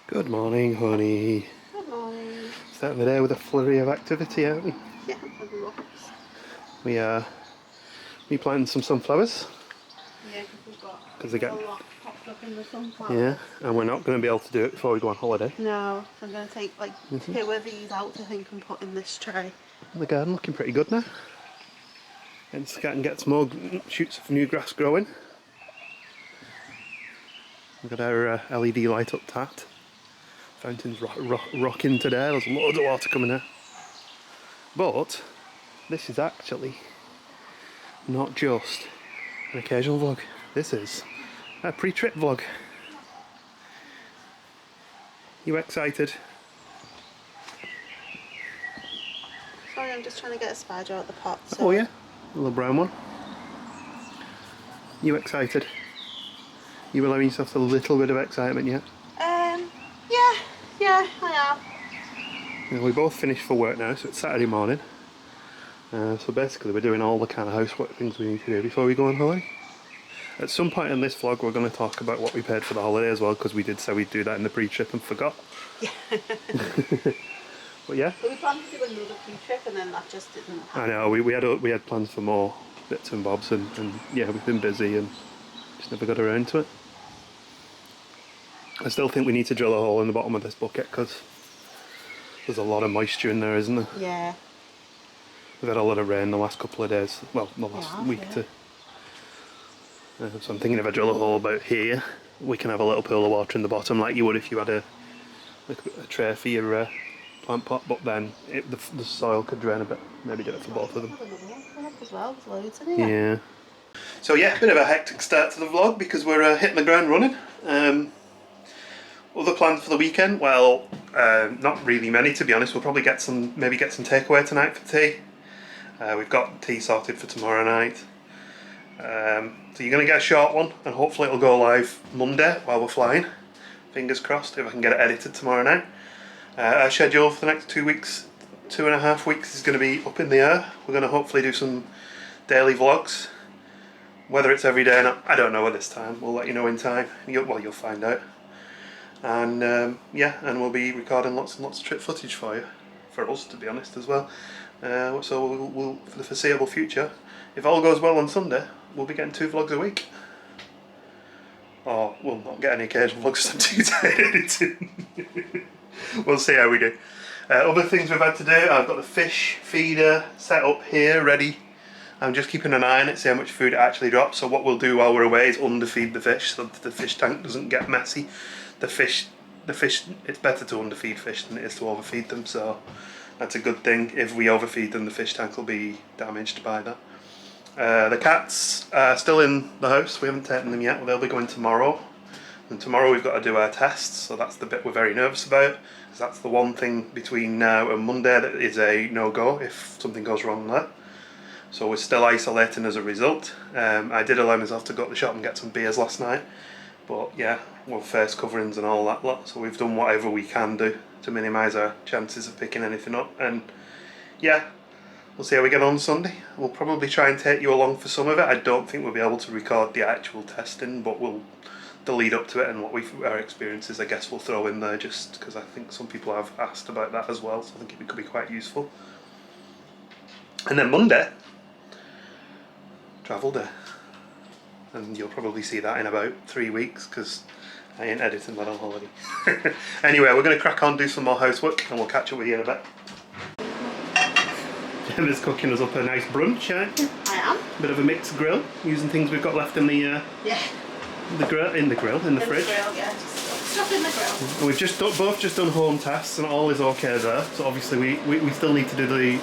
Good morning, honey. Good morning. Starting the day with a flurry of activity, aren't we? Yeah, and looks. We planted some sunflowers. Yeah, because we've got Because they get, a lot popped up in the sunflowers. yeah, and we're not going to be able to do it before we go on holiday. No, so I'm going to take like 2 of these out, I think, and put in this tray. The garden looking pretty good now. And so I can get some more shoots of new grass growing. We've got our LED light up tat. Fountain's rocking today. There's loads of water coming out. But this is actually not just an occasional vlog. This is a pre-trip vlog. You excited? Sorry, I'm just trying to get a spider out the pot. So. Oh yeah, a little brown one. You excited? You allowing yourself a little bit of excitement yet? Yeah, I am. We both finished for work now, so it's Saturday morning. So basically we're doing all the kind of housework things we need to do before we go on holiday. At some point in this vlog we're going to talk about what we paid for the holiday as well, because we did say we'd do that in the pre-trip and forgot. Yeah. But yeah. But we planned to do another pre-trip and then that just didn't happen. I know, we had plans for more bits and bobs and yeah, we've been busy and just never got around to it. I still think we need to drill a hole in the bottom of this bucket because there's a lot of moisture in there, isn't there? Yeah. We've had a lot of rain the last couple of days, well, the last week too. So I'm thinking if I drill a hole about here, we can have a little pool of water in the bottom like you would if you had a tray for your plant pot, but then the soil could drain a bit. Maybe do it for both of them. As well, there's loads in here. Yeah. So yeah, bit of a hectic start to the vlog because we're hitting the ground running. Other plans for the weekend? Well, not really many to be honest. We'll probably maybe get some takeaway tonight for tea. We've got tea sorted for tomorrow night. So you're going to get a short one and hopefully it'll go live Monday while we're flying. Fingers crossed if I can get it edited tomorrow night. Our schedule for the next 2 weeks, 2.5 weeks is going to be up in the air. We're going to hopefully do some daily vlogs. Whether it's every day or not, I don't know at this time. We'll let you know in time. You'll find out. And yeah, and we'll be recording lots and lots of trip footage for you. For us, to be honest, as well. So we'll for the foreseeable future, if all goes well on Sunday, we'll be getting 2 vlogs a week. Or we'll not get any occasional vlogs, I'm too tired editing. We'll see how we do. Other things we've had to do, I've got the fish feeder set up here, ready. I'm just keeping an eye on it, see how much food it actually drops. So what we'll do while we're away is underfeed the fish so that the fish tank doesn't get messy. The fish, it's better to underfeed fish than it is to overfeed them, so that's a good thing. If we overfeed them, the fish tank will be damaged by that. The cats are still in the house, we haven't taken them yet, they'll be going tomorrow. And tomorrow we've got to do our tests, so that's the bit we're very nervous about. Because that's the one thing between now and Monday that is a no-go if something goes wrong there. So we're still isolating as a result. I did allow myself to go to the shop and get some beers last night. But yeah, we're face coverings and all that lot, so we've done whatever we can do to minimise our chances of picking anything up. And yeah, we'll see how we get on Sunday. We'll probably try and take you along for some of it. I don't think we'll be able to record the actual testing, but the lead up to it and our experiences, I guess we'll throw in there just because I think some people have asked about that as well, so I think it could be quite useful. And then Monday, travel day. And you'll probably see that in about 3 weeks because I ain't editing that on holiday. Anyway, we're going to crack on, do some more housework, and we'll catch up with you in a bit. Gemma's cooking us up a nice brunch, aren't you? I am. Bit of a mixed grill, using things we've got left in the fridge. Grill, yeah, just stuff in the grill. And we've both just done home tests, and all is okay there. So obviously we still need to do the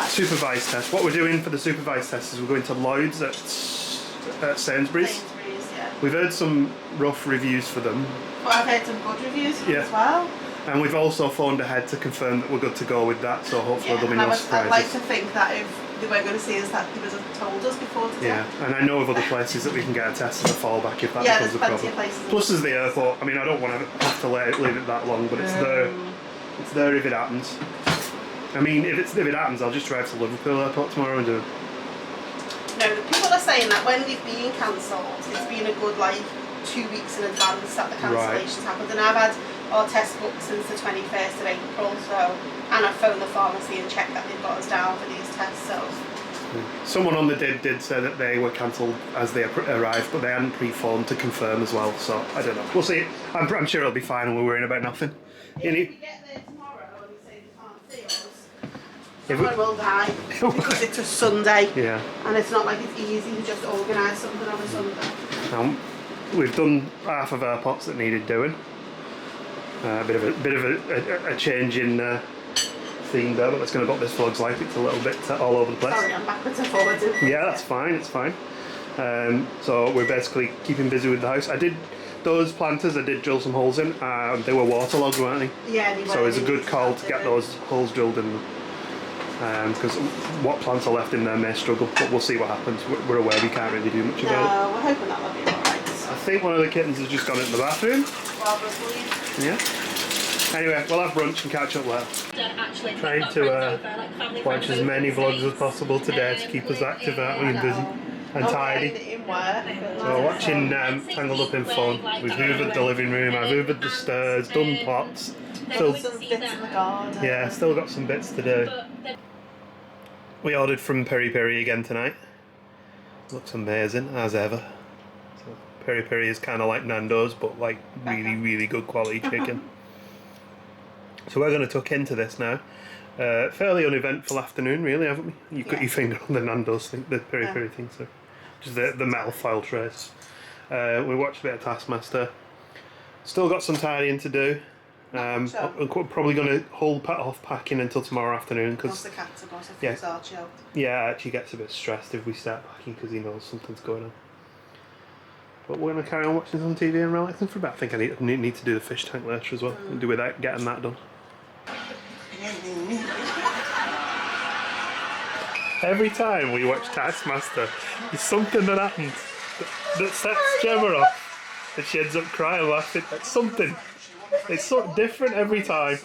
supervised test. What we're doing for the supervised test is we're going to Lloyd's at Sainsbury's. Yeah. We've heard some rough reviews for them. But I've heard some good reviews as well. And we've also phoned ahead to confirm that we're good to go with that, so hopefully there'll be no surprises. I'd like to think that if they weren't going to see us, that they would have told us before today. Yeah, and I know of other places that we can get a test as a fallback if that becomes a problem. Plus there's the airport. I mean, I don't want to have to leave it that long, but it's there. It's there if it happens. I mean, if it happens, I'll just drive to Liverpool Airport tomorrow and do it. No, people are saying that when they've been cancelled, it's been a good 2 2 weeks in advance that the cancellations happened. And I've had our test booked since the 21st of April, so, and I've phoned the pharmacy and checked that they've got us down for these tests, so. Someone on the did say that they were cancelled as they arrived, but they hadn't pre-phoned to confirm as well, so I don't know. We'll see. I'm sure it'll be fine and we're worrying about nothing. If we get there tomorrow and we say they can't see us, someone will die because it's a Sunday. Yeah. And it's not like it's easy to just organise something on a Sunday. We've done half of our pots that needed doing. A bit of a change in theme there, but that's going to put this vlog's life. It's a little bit all over the place. Sorry, I'm backwards and forwards. Yeah, that's fine. It's fine. So we're basically keeping busy with the house. I did those planters. I did drill some holes in. They were waterlogged, weren't they? Yeah, they were. So it's a good call to get those holes drilled in. Because what plants are left in there may struggle, but we'll see what happens. We're aware we can't really do much about it. No, we're hoping that'll be alright. I think one of the kittens has just gone into the bathroom. Barbara's leave. Yeah. Anyway, we'll have brunch and catch up later. Trying to watch as many vlogs as possible today to keep us active, aren't we, and busy and tidy. So we're watching Tangled Up in Fun. We've hoovered the living room, I've hoovered the stairs, done pots. Still, some bits in the garden. yeah, still got some bits to do. We ordered from Peri Peri again tonight. Looks amazing, as ever. So, Peri Peri is kind of like Nando's, but like really good quality chicken. So we're going to tuck into this now. Fairly uneventful afternoon, really, haven't we? You've got your finger on the Nando's thing, the Peri Peri thing, so just the metal foil trays. We watched a bit of Taskmaster. Still got some tidying to do. I'm probably going to hold off packing until tomorrow afternoon because the cats are going to fix Archie out. Yeah, Archie gets a bit stressed if we start packing because he knows something's going on. But we're going to carry on watching some TV and relaxing for a bit. I think I need to do the fish tank later as well. And do without getting that done. Every time we watch Taskmaster, there's something that happens that sets Gemma off and she ends up crying laughing at something. It's so different every time.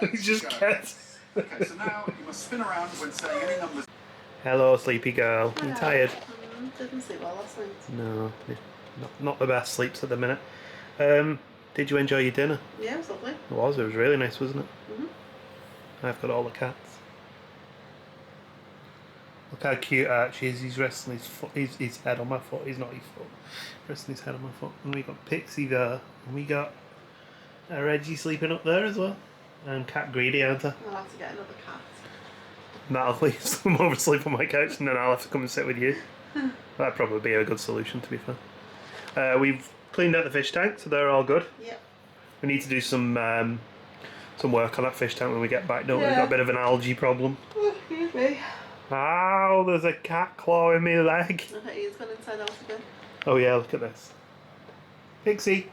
It just gets. Okay, so now you must spin around when saying any numbers. Hello, sleepy girl. You tired? Didn't sleep well last night. No, not the best sleeps at the minute. Did you enjoy your dinner? Yeah, it was lovely. It was. It was really nice, wasn't it? Mm-hmm. I've got all the cats. Look how cute Archie is. He's resting his foot. His head on my foot. He's not his foot. Resting his head on my foot. And we got Pixie there. And we got Reggie sleeping up there as well. And Cat Greedy, aren't I? I'll have to get another cat. That'll leave some over to sleep on my couch and then I'll have to come and sit with you. That'd probably be a good solution, to be fair. We've cleaned out the fish tank, so they're all good. Yep. We need to do some work on that fish tank when we get back, don't we? We've got a bit of an algae problem. Oh, excuse me. Ow, there's a cat clawing my leg. I think he's gone inside out again. Oh yeah, look at this. Pixie.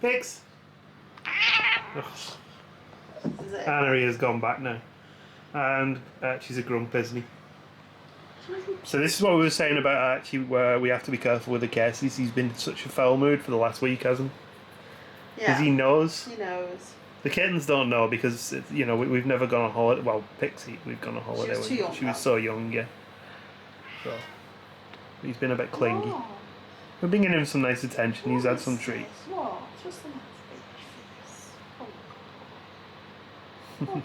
Pix. Cattery has gone back now. And Archie's a grump, isn't he? So this is what we were saying about Archie, where we have to be careful with the cases. He's been in such a foul mood for the last week, hasn't he? Yeah. Because he knows. He knows. The kittens don't know because, you know, we've never gone on holiday. Well, Pixie, we've gone on holiday. She was too young. She was so young, yeah. So, he's been a bit clingy. Oh. We're bringing him some nice attention. He's had some treats. What? Just a nice baby face. Oh, God.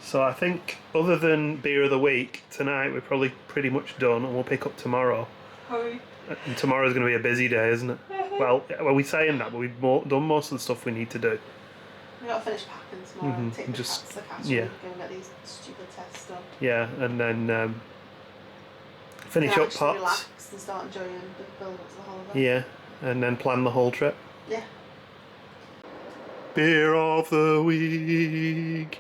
So I think, other than beer of the week, tonight we're probably pretty much done and we'll pick up tomorrow. Hurry. And tomorrow's going to be a busy day, isn't it? Well, we're saying that, but we've done most of the stuff we need to do. We got to finish packing tomorrow and take Just, the cats to yeah. Cattery and go and get these stupid tests done. Yeah, and then finish up pots. Relax and start enjoying the build up to the holiday. Yeah, and then plan the whole trip. Yeah. Beer of the week.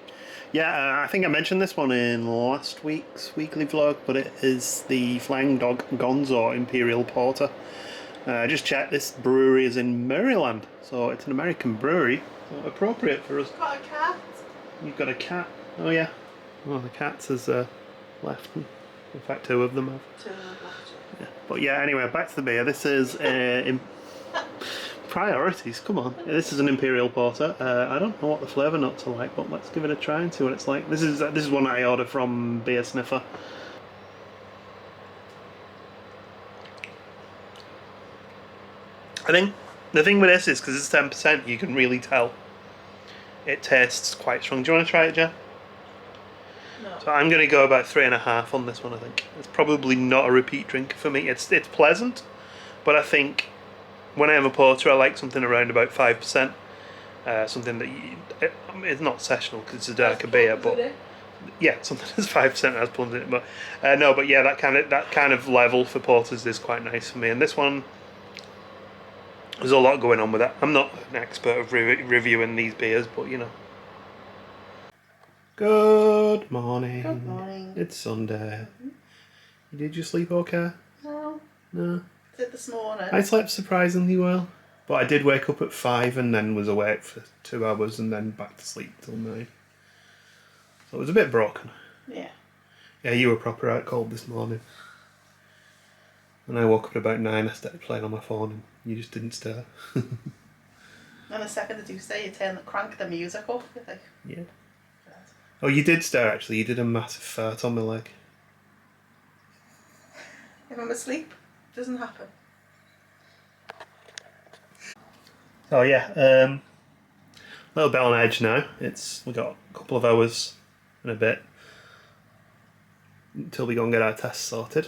Yeah, I think I mentioned this one in last week's weekly vlog, but it is the Flying Dog Gonzo Imperial Porter. Just checked, this brewery is in Maryland, so it's an American brewery, so appropriate for us. Got a cat. You've got a cat. Oh yeah. Well, the cats has left. In fact, two of them have. Two of them left. Yeah. But yeah, anyway, back to the beer. This is priorities. Come on. Yeah, this is an Imperial Porter. I don't know what the flavour notes are like, but let's give it a try and see what it's like. This is one I ordered from Beer Sniffer. I think the thing with this is because it's 10%, you can really tell it tastes quite strong. Do you want to try it, Jen? No. So I'm going to go about 3.5 on this one. I think it's probably not a repeat drink for me. It's pleasant, but I think when I have a porter, I like something around about 5%. Something that it's not sessional because it's a darker beer, but yeah, something that's 5% has plums in it. But no, but yeah, that kind of level for porters is quite nice for me. And this one, there's a lot going on with that. I'm not an expert of reviewing these beers, but you know. Good morning. Good morning. It's Sunday. Did you sleep okay? No. No. Did this morning. I slept surprisingly well. But I did wake up at 5 and then was awake for 2 hours and then back to sleep till 9. So it was a bit broken. Yeah. Yeah, you were proper out cold this morning. When I woke up at about 9, I started playing on my phone and you just didn't stir. And the second that you say, you crank the music off. You're like, yeah. Oh, you did stir actually. You did a massive fart on my leg. if I'm asleep, it doesn't happen. Oh yeah, a little bit on edge now. We've got a couple of hours and a bit until we go and get our tests sorted.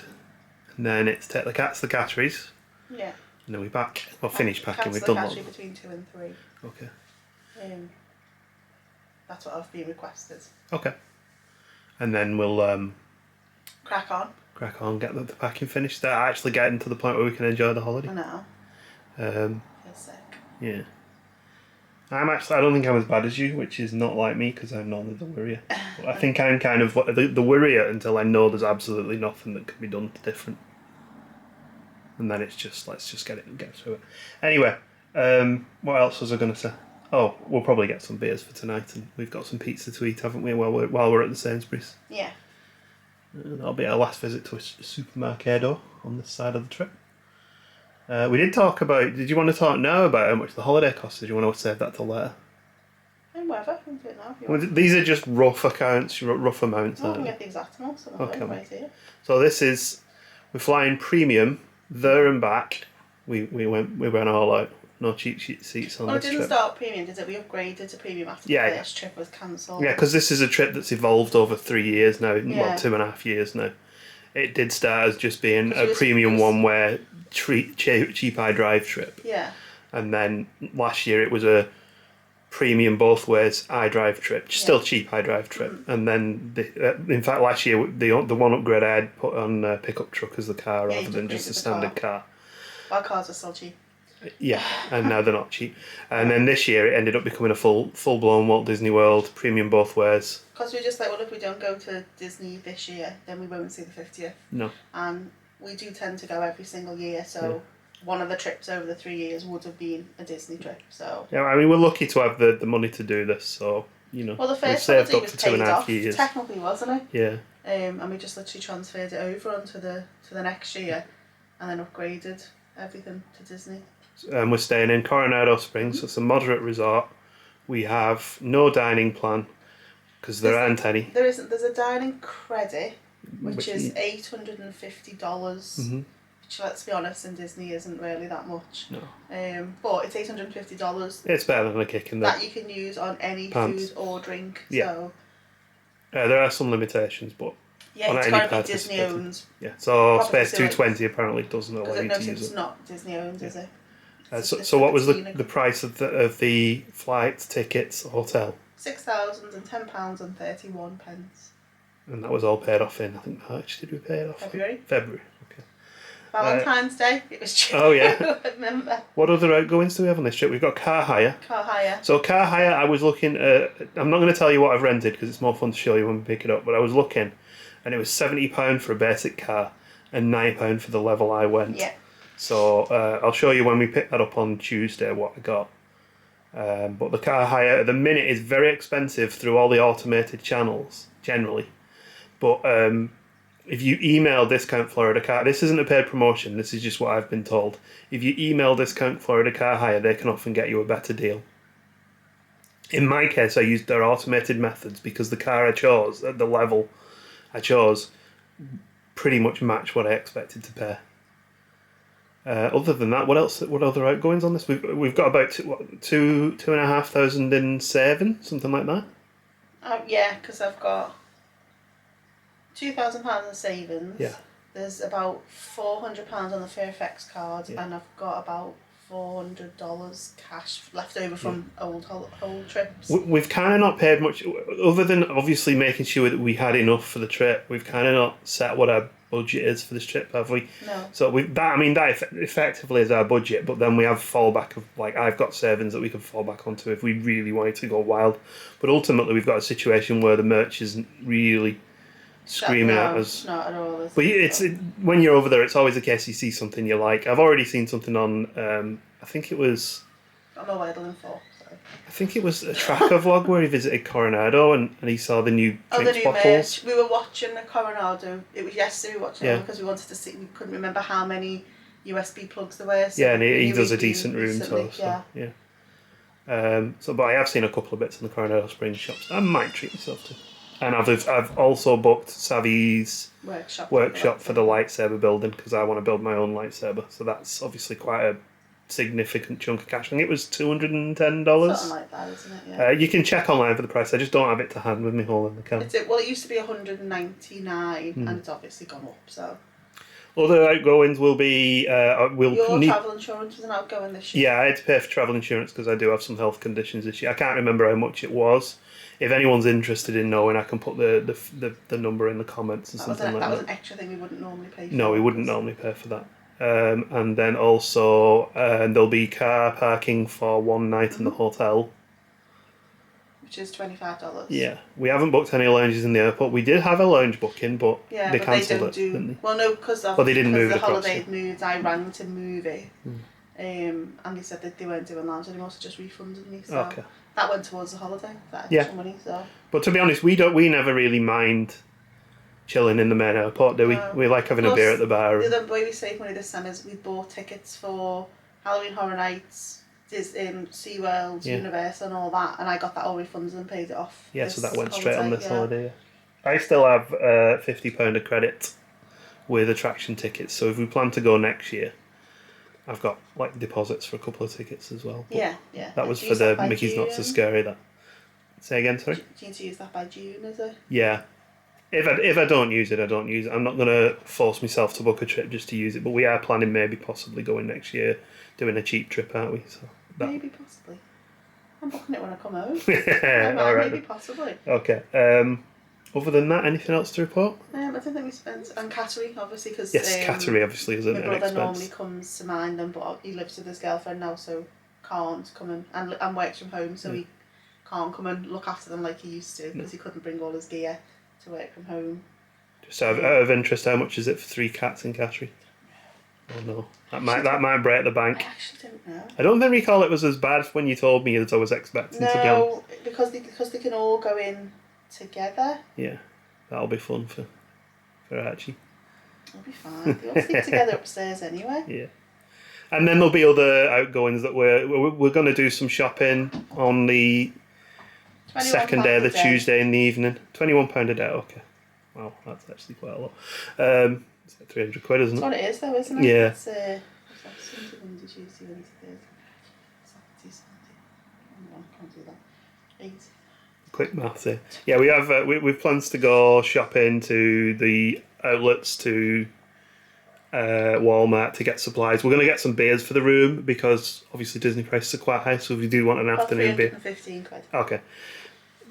And then it's take the cats to the Catteries. Yeah. And then we back. Well, finish packing. We've Cancel done the that. Cattery between 2 and 3. Okay. That's what I've been requested. Okay. And then we'll Crack on. get the packing finished. Start actually getting to the point where we can enjoy the holiday. I know. Feel sick. Yeah. I don't think I'm as bad as you, which is not like me because I'm normally the worrier. But I think I'm kind of the worrier until I know there's absolutely nothing that can be done different. And then it's just, let's just get through it. Anyway, what else was I going to say? Oh, we'll probably get some beers for tonight and we've got some pizza to eat, haven't we, while we're at the Sainsbury's. Yeah. That'll be our last visit to a supermercado on this side of the trip. We did talk about... Did you want to talk now about how much the holiday cost? Or do you want to save that till later? Whatever, I can do it now if you Well, want. these are just rough accounts, rough amounts. I can get the exact amount, so Okay. right here. So this is... We're flying premium, there and back. We went all out. No cheap seats on Well, it this didn't trip. start premium, did it? We upgraded to premium after the first trip was cancelled. Yeah, because this is a trip that's evolved over 3 years now. Yeah. Well, 2.5 years now. It did start as just being a it was- premium one where cheap I drive trip. Yeah. And then last year it was a premium both ways iDrive trip, still cheap iDrive trip. And then in fact last year the one upgrade I had put on a pickup truck as the car rather than just a standard car. Our cars are still cheap. Yeah, and now they're not cheap. And then this year it ended up becoming a full blown Walt Disney World premium both ways. Because we were just like, well, if we don't go to Disney this year, then we won't see the 50th. No. And we do tend to go every single year, so one of the trips over the 3 years would have been a Disney trip. So Yeah, I mean we're lucky to have the money to do this, so you know. well, the we've first saved holiday up was to paid 2.5 off, years. technically, wasn't it? Yeah. And we just literally transferred it over onto the next year, and then upgraded everything to Disney. We're staying in Coronado Springs. So it's a moderate resort. We have no dining plan because there aren't any. There isn't. There's a dining credit, which is $850. Which, let's be honest, in Disney isn't really that much. No. But it's $850. It's better than a kick in the That you can use on any pants. food or drink. Yeah. So there are some limitations, but yeah, on it's any got to be Disney participating. owned. Yeah. So Probably Space so it's- 220 apparently doesn't allow Because you no, to use it's it. not Disney owned, is it? So what was the price of the flights, tickets, hotel? £6,010.31. And that was all paid off in, I think, March. Did we pay it off? February. February, okay. Valentine's Day, it was cheap. Oh, yeah. I remember. What other outgoings do we have on this trip? We've got car hire. Car hire. So car hire, I was looking at... I'm not going to tell you what I've rented because it's more fun to show you when we pick it up, but I was looking and it was £70 for a basic car and £9 for the level I went. Yeah. So I'll show you when we pick that up on Tuesday what I got. But the car hire at the minute is very expensive through all the automated channels, generally. But if you email Discount Florida Car... This isn't a paid promotion, this is just what I've been told. If you email Discount Florida Car Hire, they can often get you a better deal. In my case, I used their automated methods because the car I chose, at the level I chose, pretty much matched what I expected to pay. Other than that, what else? What other outgoings on this? We've got about two and a half thousand in saving, something like that. Yeah, because I've got £2,000 in savings. Yeah. There's about £400 on the Fairfax card, Yeah. and I've got about $400 cash left over from old trips. We've kind of not paid much, other than obviously making sure that we had enough for the trip. We've kind of not set what our budget is for this trip, have we? No. So that effectively is our budget, but then we have fallback of, like, I've got savings that we can fall back onto if we really wanted to go wild. But ultimately, we've got a situation where the merch isn't really screaming at us. Not at all. When you're over there, it's always the case you see something you like. I've already seen something on. I think it was. I'm not idling for. I think it was a tracker vlog where he visited Coronado and he saw the new drinks bottles. Merch. We were watching the Coronado. It was yesterday we watched it because we wanted to see. We couldn't remember how many USB plugs there were. So and he does a decent room tour. Yeah. But I have seen a couple of bits in the Coronado Springs shops. I might treat myself to. And I've also booked Savvy's workshop for the lightsaber building because I want to build my own lightsaber. So that's obviously quite a significant chunk of cash. I think it was $210. Something like that, isn't it? Yeah. You can check online for the price. I just don't have it to hand with me holding the camera. It used to be $199 and it's obviously gone up. So. Other outgoings will be Your travel insurance was an outgoing this year. Yeah, I had to pay for travel insurance because I do have some health conditions this year. I can't remember how much it was. If anyone's interested in knowing, I can put the number in the comments and something like that. That was an extra thing we wouldn't normally pay for. No, we wouldn't normally pay for that. And then also there'll be car parking for one night in the hotel. Which is $25. Yeah. We haven't booked any lounges in the airport. We did have a lounge booking, but they cancelled it, didn't they? Well, no, because they didn't move the holiday had moved. I rang to move it. And they said that they weren't doing lounge anymore, so just refunded me. So that went towards the holiday, that extra money. So. But to be honest, we never really mind chilling in the main airport, do we? No. We like having a beer at the bar. The other way we save money this time is we bought tickets for Halloween Horror Nights, SeaWorld, Universal and all that, and I got that all refunded and paid it off. Yeah, so that went straight on this holiday. I still have £50 of credit with attraction tickets, so if we plan to go next year, I've got like deposits for a couple of tickets as well. Yeah. That was for the Mickey's Not So Scary. That. Say again, sorry? Do you need to use that by June, is it? Yeah. If I don't use it, I don't use it. I'm not going to force myself to book a trip just to use it, but we are planning maybe possibly going next year, doing a cheap trip, aren't we? So maybe possibly. I'm booking it when I come home. All right. Maybe possibly. Okay. Other than that, anything else to report? I don't think we spent... And Cattery, obviously, because... Yes, Cattery, obviously, is an expense. My brother normally comes to mind them, but he lives with his girlfriend now, so can't come and works from home, so he can't come and look after them like he used to, because he couldn't bring all his gear to work from home. Just out of interest, how much is it for 3 cats in Cattery? Oh no, that might break the bank. I actually don't know. I don't recall it was as bad when you told me as I was expecting. To be honest. because they can all go in together. Yeah, that'll be fun for Archie. It'll be fine. They all sleep together upstairs anyway. Yeah, and then there'll be other outgoings that we're going to do some shopping on the second day, the Tuesday in the evening. £21 a day. Okay, wow, that's actually quite a lot. It's like 300 quid, isn't it? That's what it is, though, isn't it? Yeah. It's Sunday, Monday, Tuesday, Wednesday, Thursday, Saturday, Sunday. Can't do that. 8. Quick maths here. Yeah, we have we've plans to go shopping to the outlets, to Walmart to get supplies. We're going to get some beers for the room because obviously Disney prices are quite high, so if you do want an afternoon beer. 315 quid. Okay.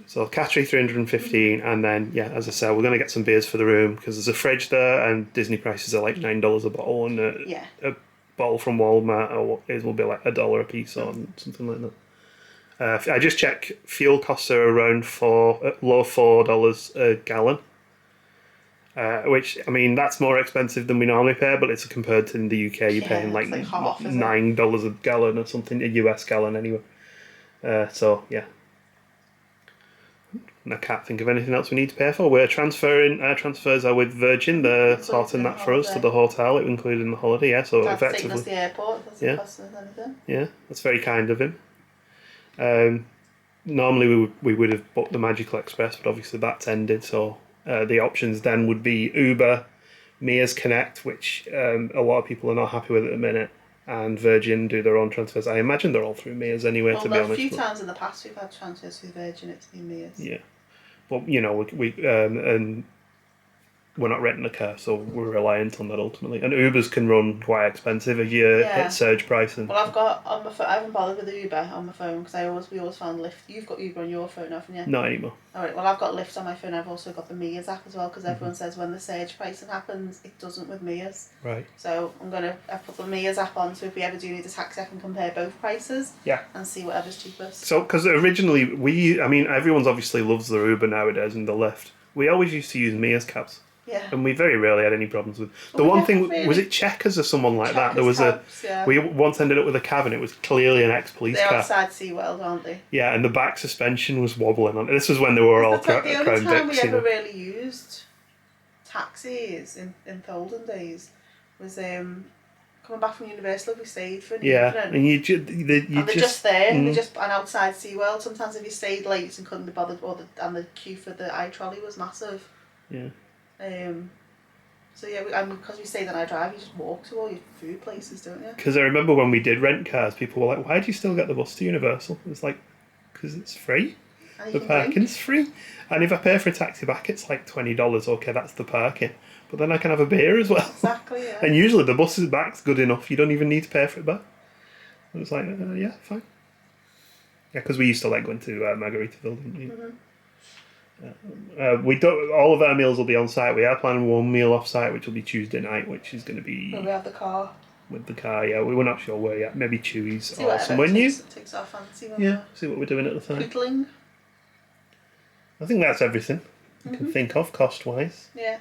So Cattery 315, and then as I said, we're going to get some beers for the room because there's a fridge there, and Disney prices are like $9 a bottle, and a bottle from Walmart will be like $1 a piece or something like that. I just checked, fuel costs are around low $4 a gallon, which I mean that's more expensive than we normally pay, but it's compared to in the UK you're paying like half, $9 a gallon or something, a US gallon anyway. So yeah. I can't think of anything else we need to pay for. We're transferring. Our transfers are with Virgin. They're sorting that for us to the hotel, including the holiday. Yeah, so that's effectively. taking us to the airport. Doesn't cost us anything. Yeah, that's very kind of him. Normally we would have booked the Magical Express, but obviously that's ended. So the options then would be Uber, Mia's Connect, which a lot of people are not happy with at the minute, and Virgin do their own transfers. I imagine they're all through Mia's anyway, to be honest. A few times in the past we've had transfers through Virgin, it's been Mia's. Yeah. But, you know, and we're not renting a car, so we're reliant on that ultimately. And Ubers can run quite expensive if you hit surge pricing. Well, I've got on my phone. I haven't bothered with Uber on my phone because we always found Lyft. You've got Uber on your phone, haven't you? Not anymore. All right. Well, I've got Lyft on my phone. I've also got the Mia's app as well because everyone says when the surge pricing happens, it doesn't with Mia's. Right. So I've put the Mia's app on, so if we ever do need a taxi, I can compare both prices. Yeah. And see whatever's cheapest. So, because originally everyone's obviously loves the Uber nowadays and the Lyft. We always used to use Mia's cabs. Yeah. And we very rarely had any problems with the one thing. Really. Was it Checkers or someone like that? There was cabs, we once ended up with a cab and it was clearly an ex-police car. They're outside SeaWorld, aren't they? Yeah, and the back suspension was wobbling on. This was when they were all crown The only time we ever really used taxis in the olden days was coming back from Universal. We stayed for an evening. And they're just there. And outside SeaWorld. Sometimes if you stayed late and couldn't be bothered, and the queue for the iTrolley was massive. Yeah. So yeah, because we stayed on iDrive, you just walk to all your food places, don't you? Because I remember when we did rent cars, people were like, "Why do you still get the bus to Universal?" It's like, because it's free. The parking's free, and if I pay for a taxi back, it's like $20. Okay, that's the parking, but then I can have a beer as well. Exactly. Yeah. And usually the bus back's good enough; you don't even need to pay for it back. And it's like, yeah, fine. Yeah, because we used to like going to Margaritaville, didn't we? Mm-hmm. We don't. All of our meals will be on site. We are planning one meal off site, which will be Tuesday night, which is going to be. Will we have the car? With the car, yeah. We're not sure where yet. Maybe Chewy's or somewhere new. Takes our fancy. Yeah. See what we're doing at the time. Poodling. I think that's everything I can think of cost wise. Yeah.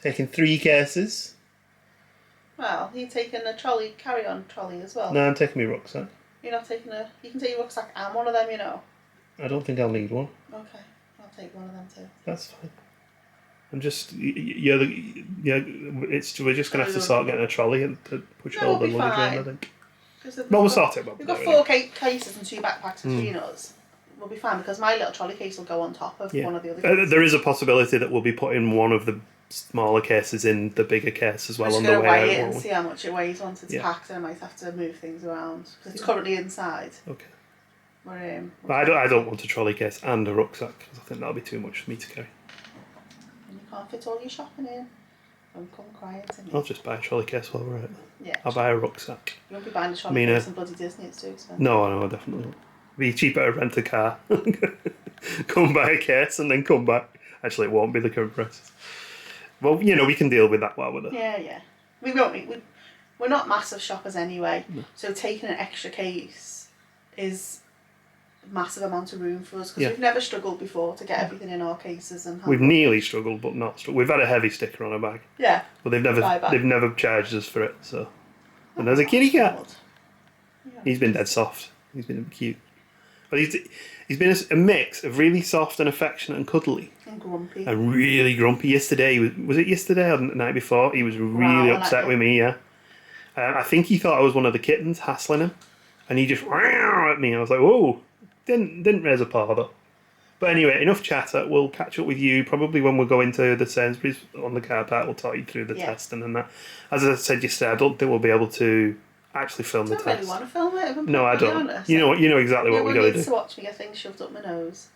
Taking 3 cases. Well, you're taking a trolley, carry-on trolley as well. No, I'm taking my rucksack. You're not taking you can take your rucksack and one of them, you know. I don't think I'll need one. Okay. I'll take one of them too. That's fine. I'm just, we're just going to have to start getting a trolley and to push all the luggage around, I think. We'll sort it. We've got 4 cases and 2 backpacks between us. We'll be fine because my little trolley case will go on top of one of the other cases. There is a possibility that we'll be putting one of the smaller cases in the bigger case as well on the way out. We're weigh it and see how much it weighs once it's packed, and I might have to move things around because it's currently inside. Okay. I don't want a trolley case and a rucksack because I think that'll be too much for me to carry. And you can't fit all your shopping in. Don't come crying to me. I'll just buy a trolley case while we're out. Yeah. I'll buy a rucksack. You won't be buying a trolley case in bloody Disney, it's too expensive. No, definitely not. It'd be cheaper to rent a car. Come buy a case and then come back. Actually, it won't be the current prices. Well, we can deal with that while we're there. Yeah. We won't. We're not massive shoppers anyway, so taking an extra case is a massive amount of room for us because we've never struggled before to get everything in our cases and. We've nearly struggled, but not struggled. We've had a heavy sticker on our bag. Yeah. But they've never charged us for it. So, and there's a kitty cat. Yeah. He's been dead soft. He's been cute. But he's been a mix of really soft and affectionate and cuddly. And grumpy. And really grumpy. Yesterday, was it yesterday or the night before? He was really upset with me, yeah. I think he thought I was one of the kittens hassling him. And he just at me. I was like, whoa. Didn't raise a paw though. But anyway, enough chatter. We'll catch up with you probably when we go into the Sainsbury's on the car park. We'll talk you through the testing and that. As I said yesterday, I don't think we'll be able to actually film the test. I don't really want to film it. No, I don't. Honest. You know exactly what we got to do. To watch me get things shoved up my nose.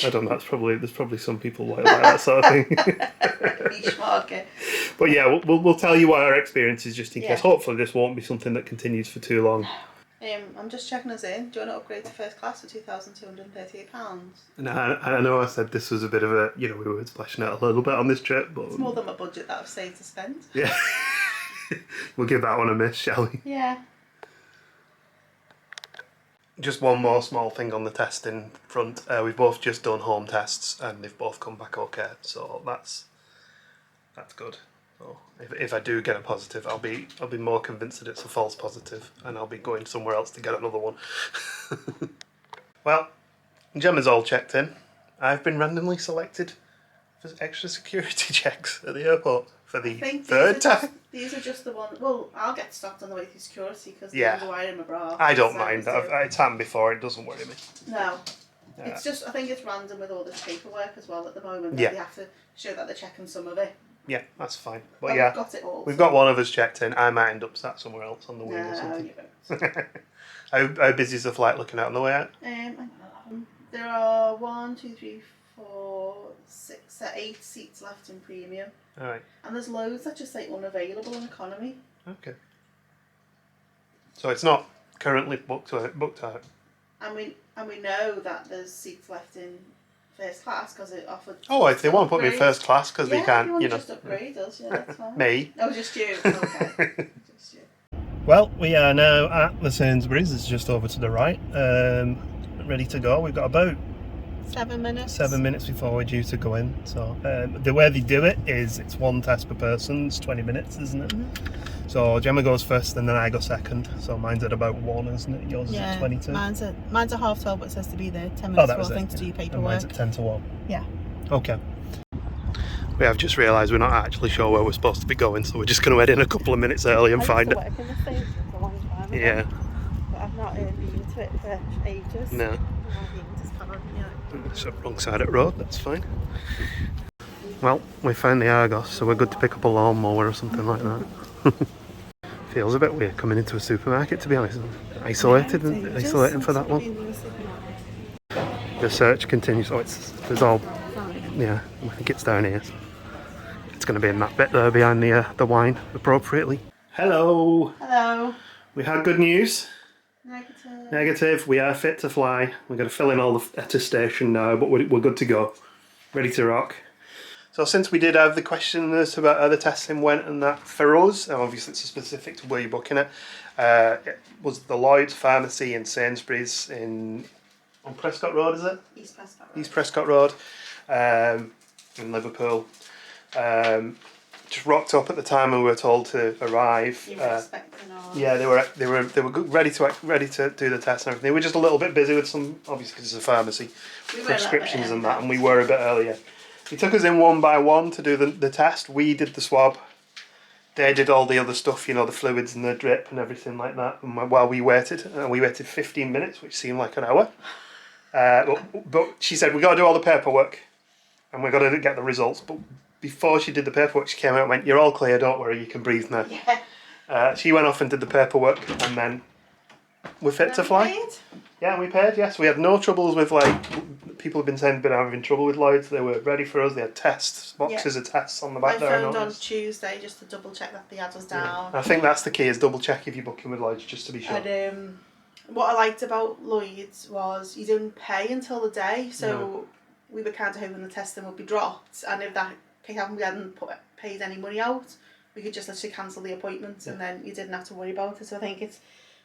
I don't know. There's probably some people like that sort of thing. Niche market. But yeah, we'll tell you what our experience is just in case. Hopefully, this won't be something that continues for too long. I'm just checking us in. Do you want to upgrade to first class for £2,238? And I know I said this was a bit of a, we were splashing out a little bit on this trip, but it's more than my budget that I've saved to spend. Yeah. We'll give that one a miss, shall we? Yeah. Just one more small thing on the testing front. We've both just done home tests and they've both come back okay, so that's good. So if I do get a positive, I'll be more convinced that it's a false positive and I'll be going somewhere else to get another one. Well, Gemma's all checked in. I've been randomly selected for extra security checks at the airport for the third time. These are just the ones. Well, I'll get stopped on the way through security because they're wearing my bra. I don't mind. It's happened before. It doesn't worry me. No. It's just, I think it's random with all this paperwork as well at the moment. They have to show that they're checking some of it. Yeah, that's fine. But Well, yeah, we've got it all. we've got one of us checked in. I might end up sat somewhere else on the wheel or No, something. you won't. How busy is the flight looking out on the way out? There are 1, 2, 3, 4, 6, 8 seats left in premium. All right. And there's loads that just say unavailable in economy. Okay. So it's not currently booked out. And we know that there's seats left in first class because it offered. Oh, if they won't put me in upgrade. first class because they Yeah, can't, if you you know. want to just upgrade us, yeah, that's fine. Me. Oh, just you. Okay. Just you. Well, we are now at the Sainsbury's. It's just over to the right. Ready to go. We've got about 7 minutes. 7 minutes before we're due to go in. So the way they do it is it's one test per person. It's 20 minutes, isn't it? Mm-hmm. So Gemma goes first and then I go second. So mine's at about 1, isn't it? Yours is at 22? Mine's at 12:30, but it says to be there 10 Oh, minutes that before, was I think, it. to do your And paperwork. mine's at 10 to 1. Yeah. Okay. We have just realised we're not actually sure where we're supposed to be going, so we're just going to head in a couple of minutes early and find it. I used to work in the Sainsbury's a long time ago. Yeah. But I've not been to it for ages. No. I've been to Cattery, It's the wrong side of the road, that's fine. Well, we found the Argos, so we're good to pick up a lawnmower or something like that. Feels a bit weird coming into a supermarket, to be honest. Isolating for that one. The search continues. Oh, there's all. Yeah, I think it's down here. It's going to be in that bit there behind the wine, appropriately. Hello. Hello. We had good news. Negative. Negative. We are fit to fly. We're going to fill in all the attestation now, but we're good to go. Ready to rock. So since we did have the question as to about how the testing went and that for us, and obviously it's specific to where you're booking it, it was the Lloyd's Pharmacy in Sainsbury's on Prescott Road, is it? East Prescott Road. East Prescott Road, in Liverpool. Just rocked up at the time and we were told to arrive. You were expecting ours. Yeah, they were good, ready to do the test and everything. They were just a little bit busy with some, obviously because it's a pharmacy, prescriptions and that, and we were a bit earlier. He took us in one by one to do the test. We did the swab. They did all the other stuff, you know, the fluids and the drip and everything like that. And while we waited 15 minutes, which seemed like an hour. But she said, we got to do all the paperwork and we got to get the results. But before she did the paperwork, she came out and went, you're all clear, don't worry, you can breathe now. Yeah. She went off and did the paperwork and then we're fit to fly. Paid? Yeah, we paid, yes. We had no troubles with, people have been saying been having trouble with Lloyd's. They were ready for us. They had boxes of tests on the back there. I phoned on Tuesday just to double check that the ad was down. Yeah. I think that's the key, is double check if you're booking with Lloyd's, just to be sure. And what I liked about Lloyd's was you didn't pay until the day, so we were kind of hoping the testing would be dropped, and if that happened, we hadn't paid any money out, we could just literally cancel the appointment, and then you didn't have to worry about it. So I think it's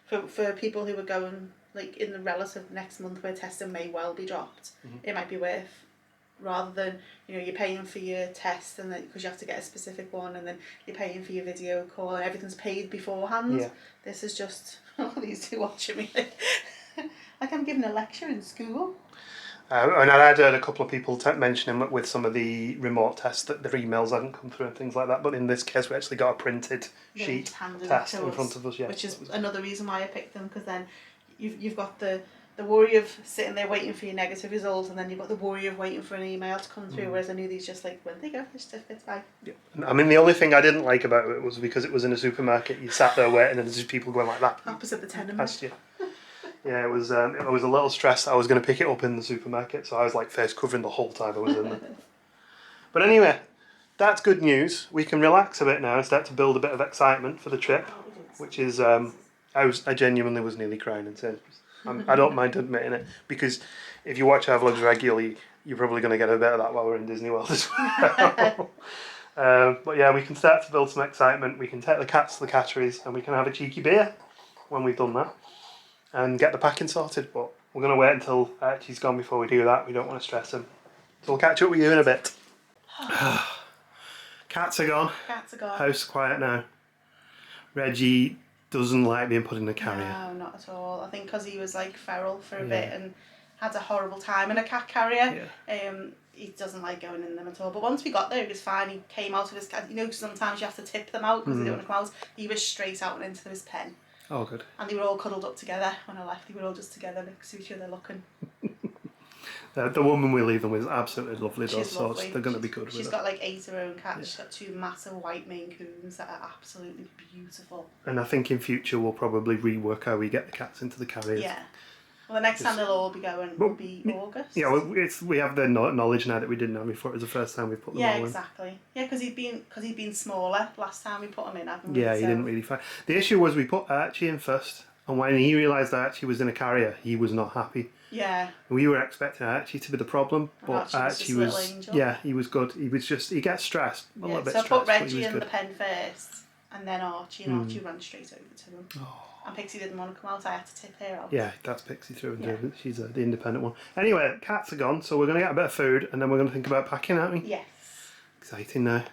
for people who are going in the relative next month where testing may well be dropped, it might be worth, rather than you're paying for your test and then because you have to get a specific one, and then you're paying for your video call and everything's paid beforehand. Yeah. This is just these two watching me like I'm giving a lecture in school. And I had heard a couple of people mentioning with some of the remote tests that their emails hadn't come through and things like that. But in this case, we actually got a printed sheet test in front of us. Yeah, which is another reason why I picked them, because then you've got the worry of sitting there waiting for your negative results, and then you've got the worry of waiting for an email to come through. Whereas I knew these just when they go, the certificate's back. Yeah. I mean, the only thing I didn't like about it was because it was in a supermarket. You sat there waiting, and there's just people going like that. Opposite the tenement. Past you. Yeah, it was. I was a little stressed that I was going to pick it up in the supermarket, so I was face covering the whole time I was in there. But anyway, that's good news. We can relax a bit now and start to build a bit of excitement for the trip, which is. I genuinely was nearly crying in Sainsbury's. I don't mind admitting it, because if you watch our vlogs regularly, you're probably going to get a bit of that while we're in Disney World as well. But yeah, we can start to build some excitement. We can take the cats to the Catteries and we can have a cheeky beer when we've done that and get the packing sorted. But we're going to wait until Archie's gone before we do that. We don't want to stress him. So we'll catch up with you in a bit. Cats are gone. Cats are gone. House quiet now. Reggie doesn't like being put in a carrier. No, not at all. I think because he was feral for a bit and had a horrible time in a cat carrier. He doesn't like going in them at all. But once we got there, he was fine. He came out of his cat. Sometimes you have to tip them out because they don't want to come out. He was straight out and into his pen. Oh, good. And they were all cuddled up together when I left. They were all just together next to each other looking. The woman we leave them with is absolutely lovely, though, She's so lovely. they're going to be good She's with got like 8 of her own cats. She's got 2 massive white Maine Coons that are absolutely beautiful. And I think in future we'll probably rework how we get the cats into the carriers. Yeah. Well, the next time they'll all be going will be August. Yeah, well, we have the knowledge now that we didn't have before. It was the first time we put them all in. Yeah, exactly. Yeah, because he'd been smaller last time we put him in, haven't we? Yeah, he didn't really find. The issue was we put Archie in first, and when he realised that Archie was in a carrier, he was not happy. Yeah. We were expecting Archie to be the problem, but Archie was yeah, he was good. He gets stressed a little bit. So I stressed, put Reggie in the pen first, and then Archie, and Archie ran straight over to him. Oh. And Pixie didn't want to come out, I had to tip her out. Yeah, that's Pixie through and through. She's the independent one. Anyway, cats are gone, so we're going to get a bit of food, and then we're going to think about packing, aren't we? Yes. Exciting now.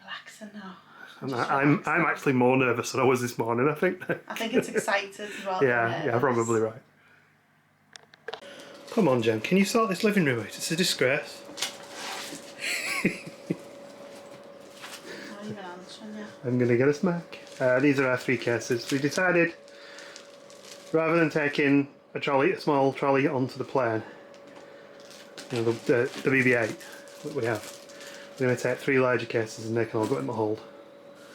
Relaxing now. I'm actually more nervous than I was this morning, I think. I think it's excited as well. Yeah, probably right. Come on, Jen, can you sort this living room out? It's a disgrace. I'm going to get a smack. These are our 3 cases. We decided, rather than taking a small trolley onto the plane, you know, the BB-8 that we have, we're going to take 3 larger cases and they can all go in the hold.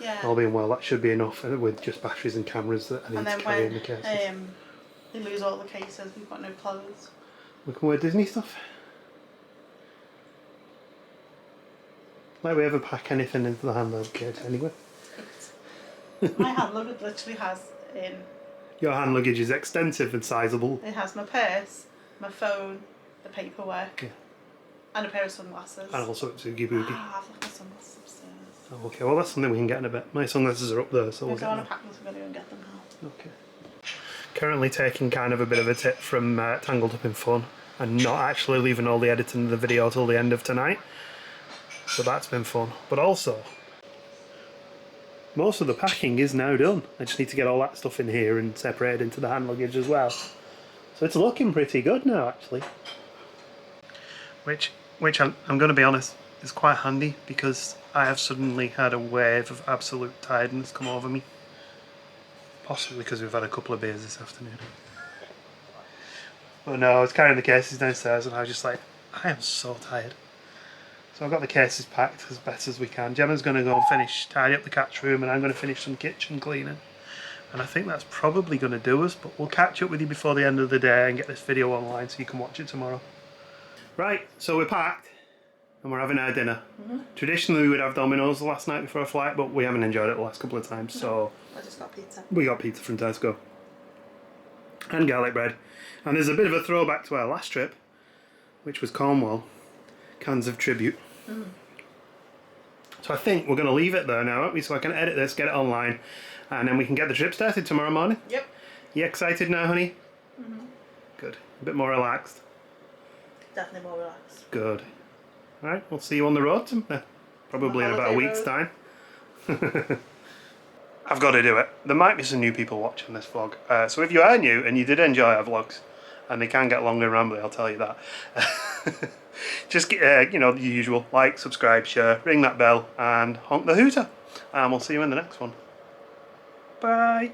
Yeah. All being well, that should be enough with just batteries and cameras that I need to carry in the cases. And then when they lose all the cases, we've got no clothes. We can wear Disney stuff. Like we ever pack anything into the hand luggage anyway. My hand luggage literally has Your hand luggage is extensive and sizable. it has my purse, my phone, the paperwork, and a pair of sunglasses. And also it's Oogie Boogie. I've left my sunglasses upstairs. Oh, okay, well that's something we can get in a bit. My sunglasses are up there, so we'll I get don't them. want to pack them, so I'm going to go and get them now. Okay. Currently taking kind of a bit of a tip from Tangled Up in Fun and not actually leaving all the editing of the video till the end of tonight. So that's been fun. But also, most of the packing is now done. I just need to get all that stuff in here and separated into the hand luggage as well. So it's looking pretty good now, actually. Which I'm going to be honest, is quite handy because I have suddenly had a wave of absolute tiredness come over me. Possibly because we've had a couple of beers this afternoon. But no, I was carrying the cases downstairs and I was just like, I am so tired. So I've got the cases packed as best as we can. Gemma's going to go and tidy up the cat's room, and I'm going to finish some kitchen cleaning. And I think that's probably going to do us, but we'll catch up with you before the end of the day and get this video online so you can watch it tomorrow. Right, so we're packed and we're having our dinner. Traditionally we would have Domino's the last night before a flight, but we haven't enjoyed it the last couple of times, so I just got pizza. we got pizza from Tesco. And garlic bread. And there's a bit of a throwback to our last trip, which was Cornwall. Cans of tribute. So I think we're going to leave it there now, aren't we? So I can edit this, get it online, and then we can get the trip started tomorrow morning. Yep. You excited now, honey? Good. A bit more relaxed. Definitely more relaxed. Good. Alright, we'll see you on the road probably in about a week's time. I've got to do it. There might be some new people watching this vlog. So if you are new and you did enjoy our vlogs, and they can get long and rambly, I'll tell you that. Just, you know, the usual. Like, subscribe, share, ring that bell, and honk the hooter. And we'll see you in the next one. Bye.